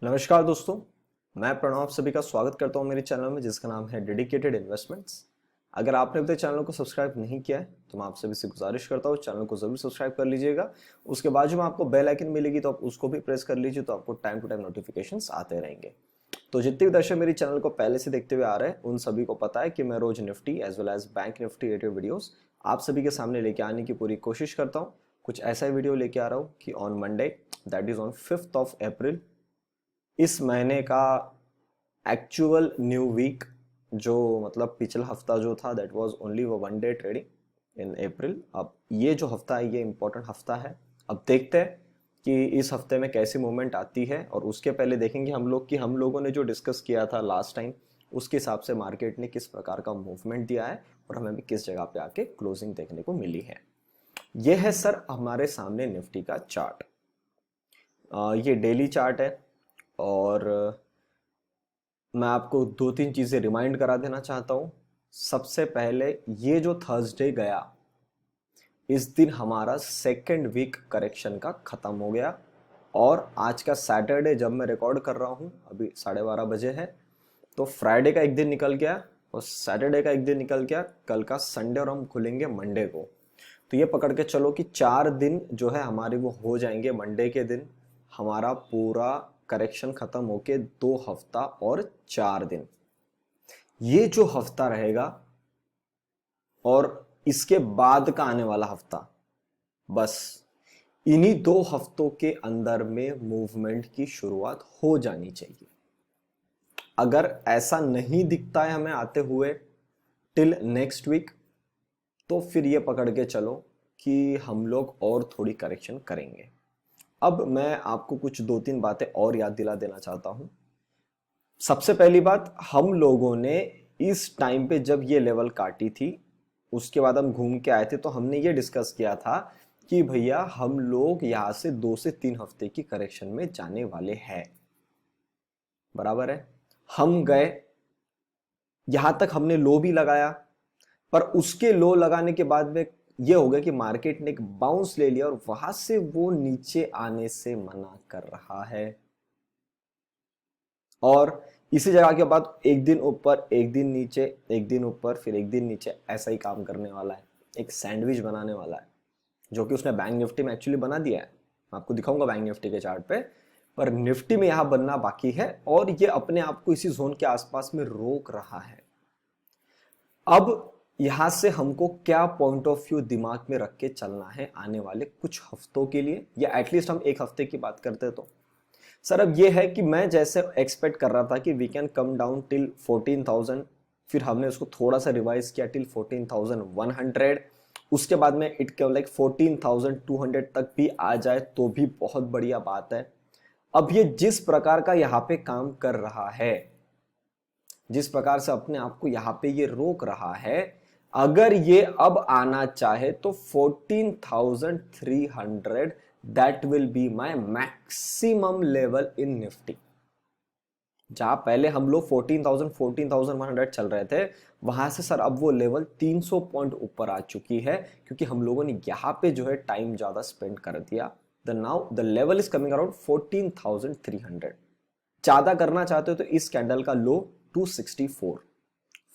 नमस्कार दोस्तों, मैं प्रणव आप सभी का स्वागत करता हूं मेरे चैनल में जिसका नाम है डेडिकेटेड इन्वेस्टमेंट्स। अगर आपने अभी तक चैनल को सब्सक्राइब नहीं किया है तो मैं आप सभी से गुजारिश करता हूं चैनल को जरूर सब्सक्राइब कर लीजिएगा। उसके बाजू में आपको बेल आइकन मिलेगी तो आप उसको भी प्रेस कर लीजिए, तो आपको टाइम टू टाइम नोटिफिकेशंस आते रहेंगे। तो जितने भी दर्शक मेरे चैनल को पहले से देखते हुए आ रहे हैं उन सभी को पता है कि मैं रोज Nifty as well as bank Nifty related videos आप सभी के सामने लेके आने की पूरी कोशिश करता हूँ। कुछ ऐसा ही वीडियो लेके आ रहा हूँ कि on Monday, that is on 5th of April, इस महीने का एक्चुअल न्यू वीक, जो मतलब पिछला हफ्ता जो था दैट वाज ओनली वो 1 डे ट्रेडिंग इन अप्रैल। अब ये जो हफ्ता है ये इंपॉर्टेंट हफ्ता है। अब देखते हैं कि इस हफ्ते में कैसी मूवमेंट आती है, और उसके पहले देखेंगे हम लोग कि हम लोगों ने जो डिस्कस किया था लास्ट टाइम उसके हिसाब से मार्केट ने किस प्रकार का मूवमेंट दिया है और हमें भी किस जगह पे आके क्लोजिंग देखने को मिली है। यह है सर हमारे सामने निफ्टी का चार्ट। ये डेली चार्ट है, और मैं आपको दो तीन चीजें रिमाइंड करा देना चाहता हूं। सबसे पहले, ये जो थर्सडे गया इस दिन हमारा सेकेंड वीक करेक्शन का खत्म हो गया, और आज का सैटरडे जब मैं रिकॉर्ड कर रहा हूं अभी 12:30 बजे है, तो फ्राइडे का एक दिन निकल गया और सैटरडे का एक दिन निकल गया। कल का संडे और हम खुलेंगे मंडे को। तो ये पकड़ के चलो कि 4 दिन जो है हमारे वो हो जाएंगे। मंडे के दिन हमारा पूरा करेक्शन खत्म होके 2 हफ्ता और 4 दिन, ये जो हफ्ता रहेगा और इसके बाद का आने वाला हफ्ता, बस इन्हीं 2 हफ्तों के अंदर में मूवमेंट की शुरुआत हो जानी चाहिए। अगर ऐसा नहीं दिखता है हमें आते हुए टिल नेक्स्ट वीक, तो फिर ये पकड़ के चलो कि हम लोग और थोड़ी करेक्शन करेंगे। अब मैं आपको कुछ दो तीन बातें और याद दिला देना चाहता हूं। सबसे पहली बात, हम लोगों ने इस टाइम पे जब ये लेवल काटी थी उसके बाद हम घूम के आए थे, तो हमने ये डिस्कस किया था कि भैया हम लोग यहां से 2 से 3 हफ्ते की करेक्शन में जाने वाले हैं। बराबर है। हम गए, यहां तक हमने लो भी लगाया, पर उसके लो लगाने के बाद में ये हो गया कि मार्केट ने एक बाउंस ले लिया और वहां से वो नीचे आने से मना कर रहा है। और इसी जगह के बाद एक दिन ऊपर एक दिन नीचे, एक दिन ऊपर फिर एक दिन नीचे, ऐसा ही काम करने वाला है। एक सैंडविच बनाने वाला है, जो कि उसने बैंक निफ्टी में एक्चुअली बना दिया है। मैं आपको दिखाऊंगा बैंक निफ्टी के चार्ट पे, पर निफ्टी में यहां बनना बाकी है और ये अपने आप को इसी जोन के आसपास में रोक रहा है। अब यहां से हमको क्या पॉइंट ऑफ व्यू दिमाग में रख के चलना है आने वाले कुछ हफ्तों के लिए, या एटलीस्ट हम एक हफ्ते की बात करते तो सर अब ये है कि मैं जैसे एक्सपेक्ट कर रहा था कि we can come down till 14,000, फिर हमने उसको थोड़ा सा रिवाइज किया टिल 14,100, उसके बाद में इट कैन लाइक 14,200 तक भी आ जाए तो भी बहुत बढ़िया बात है। अब ये जिस प्रकार का यहाँ पे काम कर रहा है, जिस प्रकार से अपने आप को यहाँ पे ये रोक रहा है, अगर ये अब आना चाहे तो 14,300 that will be my maximum level in Nifty. जहां पहले हम लोग 14,000 14,100 चल रहे थे, वहां से सर अब वो लेवल 300 पॉइंट ऊपर आ चुकी है, क्योंकि हम लोगों ने यहां पे जो है टाइम ज्यादा स्पेंड कर दिया। The now the level is coming around 14,300। ज्यादा करना चाहते हो तो इस कैंडल का लो 264,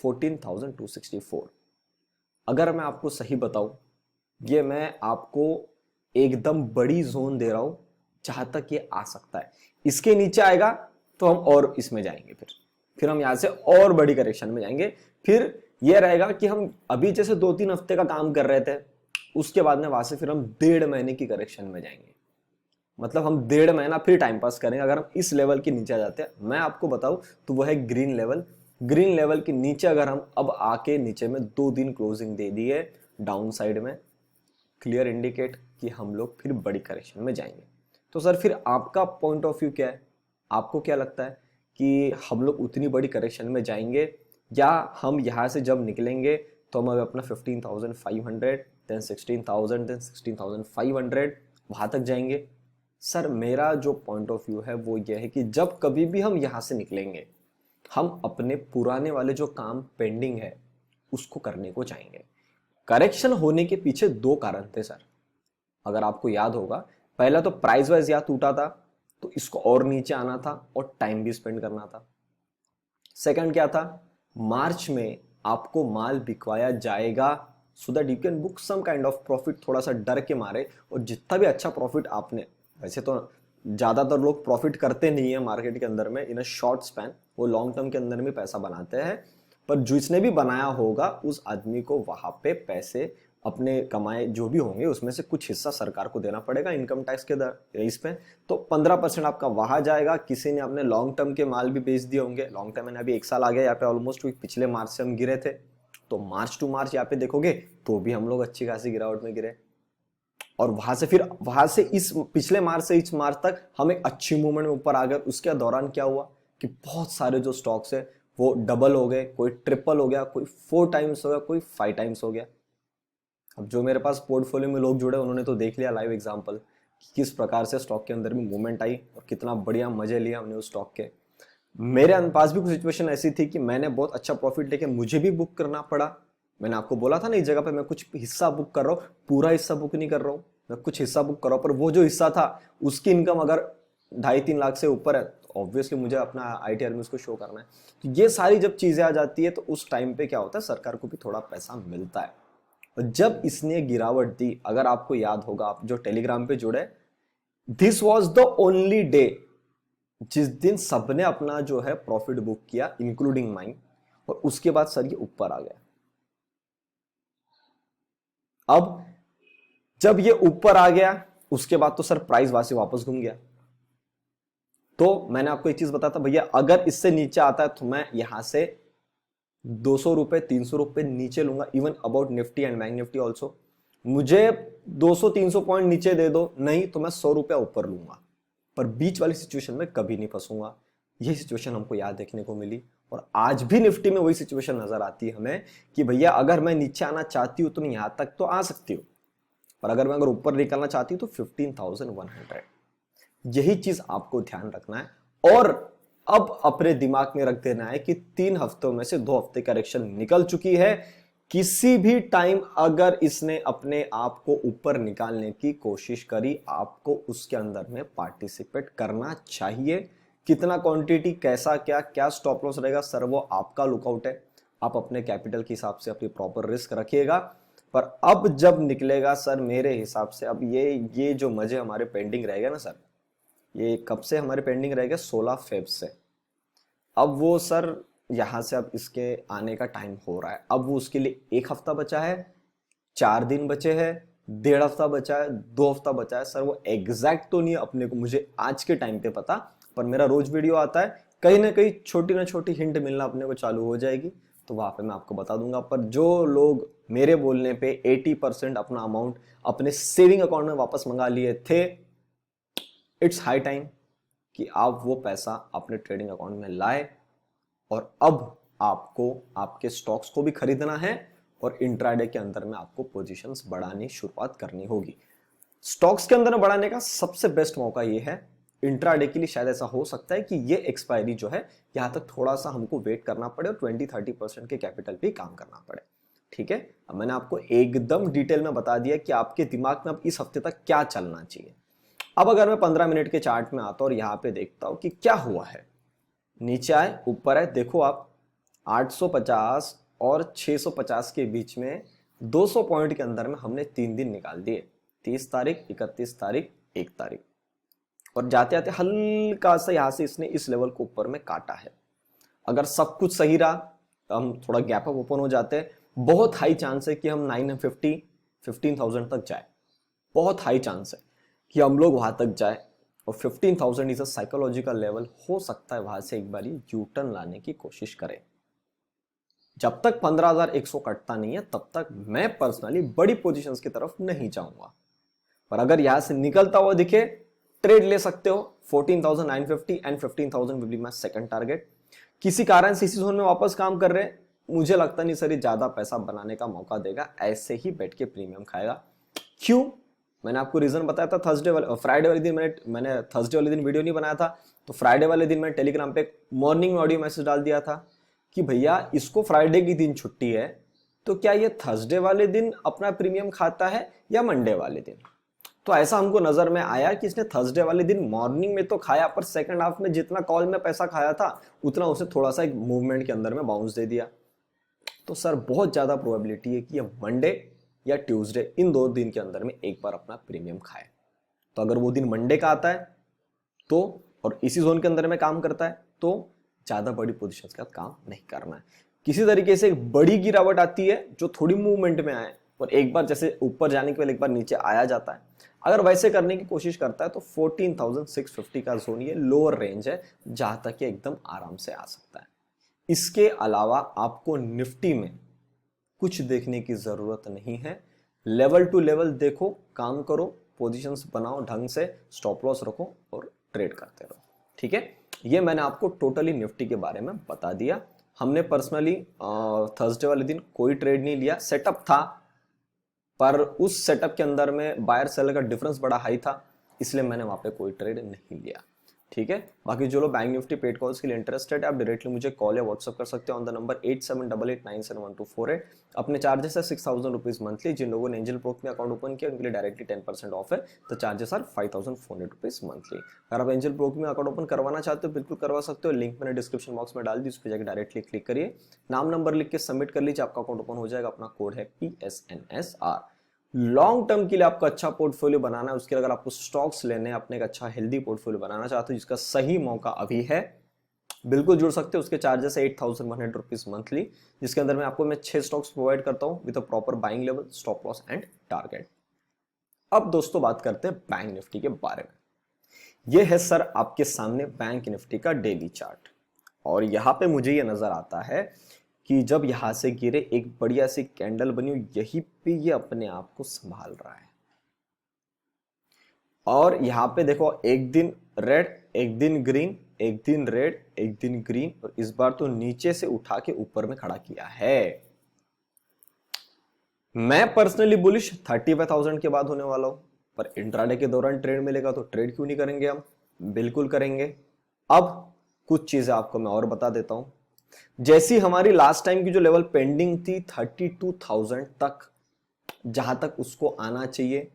14,264। अगर मैं आपको सही बताऊं, ये मैं आपको एकदम बड़ी जोन दे रहा हूं जहां तक ये आ सकता है। इसके नीचे आएगा तो हम और इसमें जाएंगे, फिर हम यहां से और बड़ी करेक्शन में जाएंगे। फिर ये रहेगा कि हम अभी जैसे 2-3 हफ्ते का काम कर रहे थे, उसके बाद में वहां से फिर हम 1.5 महीने की करेक्शन में जाएंगे। मतलब हम 1.5 महीना फिर टाइम पास करेंगे अगर हम इस लेवल के नीचे आ जाते हैं। मैं आपको बताऊं तो वह है ग्रीन लेवल। ग्रीन लेवल के नीचे अगर हम अब आके नीचे में 2 दिन क्लोजिंग दे दी है डाउन साइड में, क्लियर इंडिकेट कि हम लोग फिर बड़ी करेक्शन में जाएंगे। तो सर फिर आपका पॉइंट ऑफ व्यू क्या है? आपको क्या लगता है कि हम लोग उतनी बड़ी करेक्शन में जाएंगे, या हम यहां से जब निकलेंगे तो हम अपना 15,500 देन 16,000 देन 16,500 वहां तक जाएंगे? सर मेरा जो पॉइंट ऑफ व्यू है वो ये है कि जब कभी भी हम यहां से निकलेंगे, हम अपने पुराने वाले जो काम पेंडिंग है उसको करने को चाहेंगे। करेक्शन होने के पीछे 2 कारण थे सर, अगर आपको याद होगा। पहला तो प्राइस वाइज यहाँ टूटा था, तो इसको और नीचे आना था और टाइम भी स्पेंड करना था। सेकंड क्या था, मार्च में आपको माल बिकवाया जाएगा so that you can book some kind of profit, थोड़ा सा डर के मारे। और जितना भी अच्छा प्रॉफिट आपने, वैसे तो ज्यादातर लोग प्रॉफिट करते नहीं है मार्केट के अंदर में इन अ शॉर्ट स्पैन, वो लॉन्ग टर्म के अंदर में पैसा बनाते हैं, पर जिसने भी बनाया होगा उस आदमी को वहां पे पैसे अपने कमाए जो भी होंगे उसमें से कुछ हिस्सा सरकार को देना पड़ेगा इनकम टैक्स के दर इस पे। तो 15% आपका वहां जाएगा। किसी ने अपने लॉन्ग टर्म के माल भी बेच दिए होंगे, लॉन्ग टर्म में अभी 1 साल आ गया यहाँ पे ऑलमोस्ट, पिछले मार्च से हम गिरे थे, तो मार्च टू मार्च यहाँ पे देखोगे तो भी हम लोग अच्छी खासी गिरावट में गिरे। और वहां से इस पिछले मार्च से इस मार्च तक हम एक अच्छी मूवमेंट में ऊपर आ गए। उसके दौरान क्या हुआ कि बहुत सारे जो स्टॉक्स है वो डबल हो गए, कोई ट्रिपल हो गया, कोई 4 टाइम्स हो गया, कोई 5 टाइम्स हो गया। अब जो मेरे पास पोर्टफोलियो में लोग जुड़े उन्होंने तो देख लिया लाइव एग्जांपल कि किस प्रकार से स्टॉक के अंदर भी मूवमेंट आई और कितना बढ़िया मजे लिया हमने उस स्टॉक के। मेरे पास भी कुछ सिचुएशन ऐसी थी कि मैंने बहुत अच्छा प्रॉफिट लेके मुझे भी बुक करना पड़ा। मैंने आपको बोला था ना इस जगह पे मैं कुछ हिस्सा बुक कर रहा हूँ, पूरा हिस्सा बुक नहीं कर रहा हूँ, मैं कुछ हिस्सा बुक कर रहा हूँ, पर वो जो हिस्सा था उसकी इनकम अगर 2.5-3 लाख से ऊपर है तो ऑब्वियसली मुझे अपना ITR में उसको शो करना है। तो ये सारी जब चीजें आ जाती है तो उस टाइम पे क्या होता है, सरकार को भी थोड़ा पैसा मिलता है। और जब इसने गिरावट दी, अगर आपको याद होगा आप जो टेलीग्राम पे जुड़े, this was the only day जिस दिन सबने अपना जो है प्रॉफिट बुक किया इंक्लूडिंग माइन, और उसके बाद सर ये ऊपर आ गया। अब जब ये ऊपर आ गया उसके बाद तो सर प्राइस वापस घूम गया। तो मैंने आपको एक चीज बताया था भैया, अगर इससे नीचे आता है तो मैं यहां से 200 रुपए 300 रुपए नीचे लूंगा, even about Nifty and bank Nifty also. मुझे 200-300 पॉइंट नीचे दे दो, नहीं तो मैं 100 रुपया ऊपर लूंगा, पर बीच वाली सिचुएशन में कभी नहीं फंसूंगा। यही सिचुएशन हमको याद देखने को मिली और आज भी निफ्टी में वही सिचुएशन नजर आती है हमें कि भैया अगर मैं नीचे आना चाहती हूं तो मैं यहां तक तो आ सकती हूँ, पर अगर मैं ऊपर निकलना चाहती हूं तो 15,100। यही चीज आपको ध्यान रखना है और अब अपने दिमाग में रख देना है कि 3 हफ्तों में से 2 हफ्ते करेक्शन निकल चुकी है। किसी भी टाइम अगर इसने अपने आप को ऊपर निकालने की कोशिश करी, आपको उसके अंदर में पार्टिसिपेट करना चाहिए। कितना क्वांटिटी, कैसा क्या क्या स्टॉप लॉस रहेगा सर, वो आपका लुकआउट है। आप अपने कैपिटल के हिसाब से अपनी प्रॉपर रिस्क रखिएगा। पर अब जब निकलेगा सर मेरे हिसाब से, अब ये जो मजे हमारे पेंडिंग रहेगा ना सर, ये कब से हमारे पेंडिंग रहेगा, 16 फेब से। अब वो सर यहां से अब इसके आने का टाइम हो रहा है। अब वो उसके लिए 1 हफ्ता बचा है, 4 दिन बचे हैं, 1.5 हफ्ता बचा है, 2 हफ्ता बचा है सर। वो एग्जैक्ट तो नहीं है अपने को मुझे आज के टाइम पे पता, पर मेरा रोज वीडियो आता है, कहीं ना कहीं छोटी ना छोटी हिंट मिलना अपने को चालू हो जाएगी, तो वहां पे मैं आपको बता दूंगा। पर जो लोग मेरे बोलने पे 80% अपना अमाउंट अपने सेविंग अकाउंट में वापस मंगा लिए थे, इट्स हाई टाइम कि आप वो पैसा अपने ट्रेडिंग अकाउंट में लाए। और अब आपको आपके स्टॉक्स को भी खरीदना है और इंट्राडे के अंदर में आपको पोजीशंस बढ़ानी शुरुआत करनी होगी। स्टॉक्स के अंदर में बढ़ाने का सबसे बेस्ट मौका ये है। इंट्राडे के लिए शायद ऐसा हो सकता है कि ये एक्सपायरी जो है यहां तक थोड़ा सा हमको वेट करना पड़े और 20-30% के कैपिटल पे काम करना पड़े। ठीक है, अब मैंने आपको एकदम डिटेल में बता दिया कि आपके दिमाग में अब इस हफ्ते तक क्या चलना चाहिए। अब अगर मैं 15 मिनट के चार्ट में आता हूं और यहां पे देखता हूं कि क्या हुआ है, नीचे आए ऊपर है, देखो आप 850 और 650 के बीच में 200 पॉइंट के अंदर में हमने 3 दिन निकाल दिए, 30 तारीख, 31 तारीख, 1 तारीख। और जाते आते हल्का सा यहां से इसने इस लेवल को ऊपर में काटा है। अगर सब कुछ सही रहा तो हम थोड़ा गैप अप ओपन हो जाते हैं। बहुत हाई चांस है कि हम 950-15,000 तक जाए, बहुत हाई चांस है कि हम लोग वहां तक जाए। और 15,000 इज अ साइकोलॉजिकल लेवल, हो सकता है वहां से एक बार यू टर्न लाने की कोशिश करें। जब तक 15,100 कटता नहीं है तब तक मैं पर्सनली बड़ी पोजीशंस की तरफ नहीं जाऊंगा। पर अगर यहां से निकलता हुआ दिखे, ट्रेड ले सकते हो। 14,950 and 15,000 will be my second target. किसी कारण से इसी जोन में वापस काम कर रहे हैं, मुझे लगता नहीं सर ये ज्यादा पैसा बनाने का मौका देगा, ऐसे ही बैठ के प्रीमियम खाएगा। क्यों, मैंने आपको रीजन बताया था फ्राइडे वाले दिन मैंने थर्सडे वाले दिन वीडियो नहीं बनाया था, तो फ्राइडे वाले दिन मैंने टेलीग्राम पे मॉर्निंग में ऑडियो मैसेज डाल दिया था कि भैया इसको फ्राइडे की दिन छुट्टी है, तो क्या ये थर्सडे वाले दिन अपना प्रीमियम खाता है या मंडे वाले दिन। तो ऐसा हमको नजर में आया कि इसने थर्सडे वाले दिन मॉर्निंग में तो खाया, पर सेकंड हाफ में जितना कॉल में पैसा खाया था उतना उसे थोड़ा सा एक मूवमेंट के अंदर में बाउंस दे दिया। तो सर बहुत ज्यादा प्रोबेबिलिटी है कि ये मंडे या ट्यूसडे इन 2 दिन के अंदर में एक बार अपना प्रीमियम खाए। तो अगर वो दिन मंडे का आता है तो और इसी जोन के अंदर में काम करता है तो ज्यादा बड़ी पोजीशंस का काम नहीं करना है। किसी तरीके से एक बड़ी गिरावट आती है जो थोड़ी मूवमेंट में आए और एक बार जैसे ऊपर जाने के पहले एक बार नीचे आया जाता है, अगर वैसे करने की कोशिश करता है तो 14,650 का जोन ये लोअर रेंज है जहां तक ये एकदम आराम से आ सकता है। इसके अलावा आपको निफ्टी में कुछ देखने की जरूरत नहीं है। लेवल टू लेवल देखो, काम करो, पोजीशंस बनाओ ढंग से, स्टॉप लॉस रखो और ट्रेड करते रहो। ठीक है, ये मैंने आपको टोटली निफ्टी के बारे में बता दिया। हमने पर्सनली थर्सडे वाले दिन कोई ट्रेड नहीं लिया, सेटअप था पर उस सेटअप के अंदर में बायर सेलर का डिफरेंस बड़ा हाई था, इसलिए मैंने वहां पे कोई ट्रेड नहीं लिया। ठीक है, बाकी जो लोग बैंक निफ्टी पेड कॉल्स के लिए इंटरेस्टेड है आप डायरेक्टली मुझे कॉल या व्हाट्सअप कर सकते हो ऑन द नंबर 8788971248। अपने चार्जेस है 6,000 रुपीज मंथली। जिन लोगों ने एंजल ब्रोक में अकाउंट ओपन किया उनके लिए डायरेक्टली 10% ऑफ है, तो चार्जेस आर 5,400 रुपीज मंथली। अगर आप एंजल ब्रोक में अकाउंट ओपन करवाना चाहते हो बिल्कुल करवा सकते हो, लिंक मैंने डिस्क्रिप्शन बॉक्स में डाल दी, उस पर जाकर डायरेक्टली क्लिक करिए, नाम नंबर लिख के सबमिट कर लीजिए, आपका अकाउंट ओपन हो जाएगा। अपना कोड है PSNSR। लॉन्ग टर्म के लिए आपको अच्छा पोर्टफोलियो बनाना है, उसके लिए अगर आपको स्टॉक्स लेने हैं, अपने एक अच्छा हेल्दी पोर्टफोलियो बनाना चाहते हो जिसका सही मौका अभी है, बिल्कुल जुड़ सकते हो। उसके चार्जेस है 8,100 रुपीज मंथली, जिसके अंदर में आपको मैं 6 स्टॉक्स प्रोवाइड करता हूं with a proper buying level, stop loss and target. अब दोस्तों बात करते हैं बैंक निफ्टी के बारे में। यह है सर आपके सामने बैंक निफ्टी का डेली चार्ट, और यहां पे मुझे यह नजर आता है कि जब यहां से गिरे एक बढ़िया सी कैंडल बनी, यहीं पे ये अपने आप को संभाल रहा है। और यहां पे देखो एक दिन रेड, एक दिन ग्रीन, एक दिन रेड, एक दिन ग्रीन, और इस बार तो नीचे से उठा के ऊपर में खड़ा किया है। मैं पर्सनली बुलिश 35,000 के बाद होने वाला हूं, पर इंट्राडे के दौरान ट्रेड मिलेगा तो ट्रेड क्यों नहीं करेंगे, हम बिल्कुल करेंगे। अब कुछ चीजें आपको मैं और बता देता हूं। जैसी हमारी लास्ट टाइम की जो लेवल पेंडिंग थी 32,000 तक, जहां तक उसको आना चाहिए,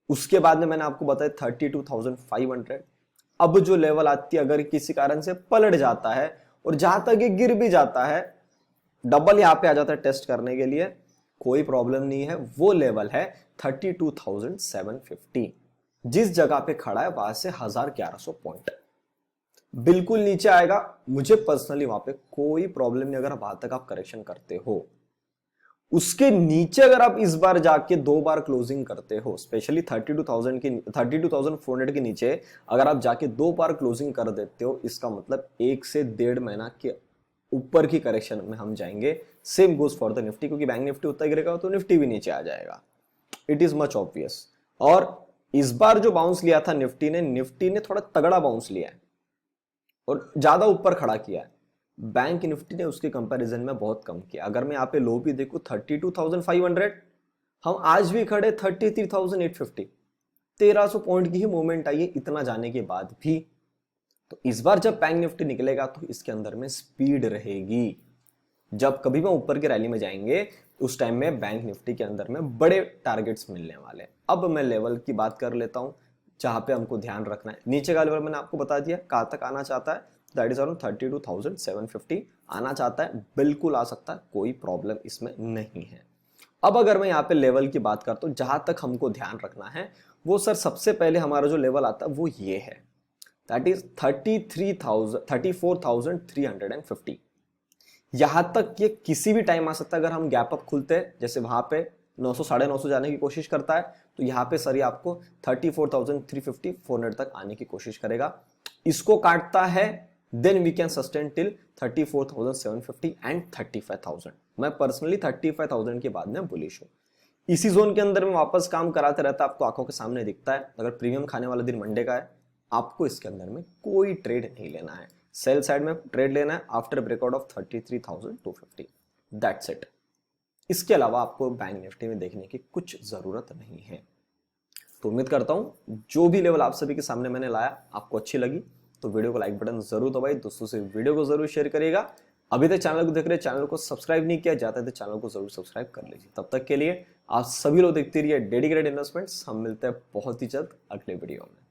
उसके बाद में मैंने आपको बताया 32,500। अब जो लेवल आती है अगर किसी कारण से पलट जाता है और जहां तक ये गिर भी जाता है, डबल यहां पे आ जाता है टेस्ट करने के लिए, कोई प्रॉब्लम नहीं है। वो लेवल है 32,750, जिस जगह पे खड़ा है वहां से 1,1100 पॉइंट बिल्कुल नीचे आएगा। मुझे पर्सनली वहां पे कोई प्रॉब्लम नहीं अगर वहां तक आप करेक्शन करते हो। उसके नीचे अगर आप इस बार जाके 2 बार क्लोजिंग करते हो, स्पेशली 32,400 के नीचे अगर आप जाके 2 बार क्लोजिंग कर देते हो, इसका मतलब 1 से 1.5 महीना के ऊपर की करेक्शन में हम जाएंगे। Same goes for the Nifty, क्योंकि बैंक निफ्टी उतना गिरेगा तो निफ्टी भी नीचे आ जाएगा, इट इज मच ऑब्वियस। और इस बार जो बाउंस लिया था निफ्टी ने थोड़ा तगड़ा बाउंस लिया है और ज्यादा ऊपर खड़ा किया है। बैंक निफ्टी ने उसके कंपैरिजन में बहुत कम किया। अगर मैं यहाँ पे लो भी देखूं 32,500, हम आज भी खड़े 33,850, 1,300 पॉइंट की ही मूवमेंट आई है इतना जाने के बाद भी। तो इस बार जब बैंक निफ्टी निकलेगा तो इसके अंदर में स्पीड रहेगी। जब कभी मैं ऊपर की रैली में जाएंगे उस टाइम में बैंक निफ्टी के अंदर में बड़े टारगेट्स मिलने वाले। अब मैं लेवल की बात कर लेता हूं जहां पे हमको ध्यान रखना है। नीचे का लेवल मैंने आपको बता दिया कहां तक आना चाहता है, दैट इज अराउंड 32,750 आना चाहता है, बिल्कुल आ सकता है, कोई प्रॉब्लम इसमें नहीं है। अब अगर मैं यहाँ पे लेवल की बात करता हूं जहां तक हमको ध्यान रखना है, वो सर सबसे पहले हमारा जो लेवल आता है वो ये है, दैट इज 34,350। यहां तक ये किसी भी टाइम आ सकता है। अगर हम गैप अप खुलते हैं जैसे वहां पे 900 950 जाने की कोशिश करता है, तो यहाँ पे सर ये आपको 34,350 400 तक आने की कोशिश करेगा। इसको काटता है then we can sustain till 34,750 and 35,000। मैं पर्सनली 35,000 के बाद में बुलिश हूं। इसी जोन के अंदर में वापस काम कराते रहता है, आपको आंखों के सामने दिखता है। अगर प्रीमियम खाने वाला दिन मंडे का है, आपको इसके अंदर में कोई ट्रेड नहीं लेना है। सेल साइड में ट्रेड लेना है after breakout of 33,250, that's it. इसके अलावा आपको बैंक निफ्टी में देखने की कुछ जरूरत नहीं है। तो उम्मीद करता हूं जो भी लेवल आप सभी के सामने मैंने लाया आपको अच्छी लगी, तो वीडियो को लाइक बटन जरूर दबाइए, दोस्तों से वीडियो को जरूर शेयर करिएगा। अभी तक चैनल को देख रहे, चैनल को सब्सक्राइब नहीं किया जाता है तो चैनल को जरूर सब्सक्राइब कर लीजिए। तब तक के लिए आप सभी लोग देखते रहिए डेडिकेटेड इन्वेस्टमेंट्स। हम मिलते हैं बहुत ही जल्द अगले वीडियो में।